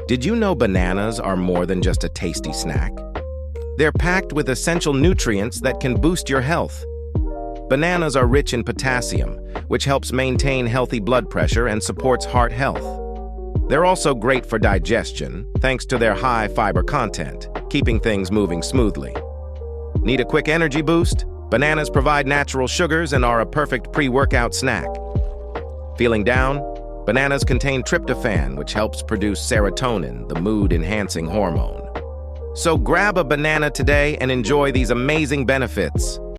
Did you know bananas are more than just a tasty snack? They're packed with essential nutrients that can boost your health. Bananas are rich in potassium, which helps maintain healthy blood pressure and supports heart health. They're also great for digestion, thanks to their high fiber content, keeping things moving smoothly. Need a quick energy boost? Bananas provide natural sugars and are a perfect pre-workout snack. Feeling down? Bananas contain tryptophan, which helps produce serotonin, the mood-enhancing hormone. So grab a banana today and enjoy these amazing benefits.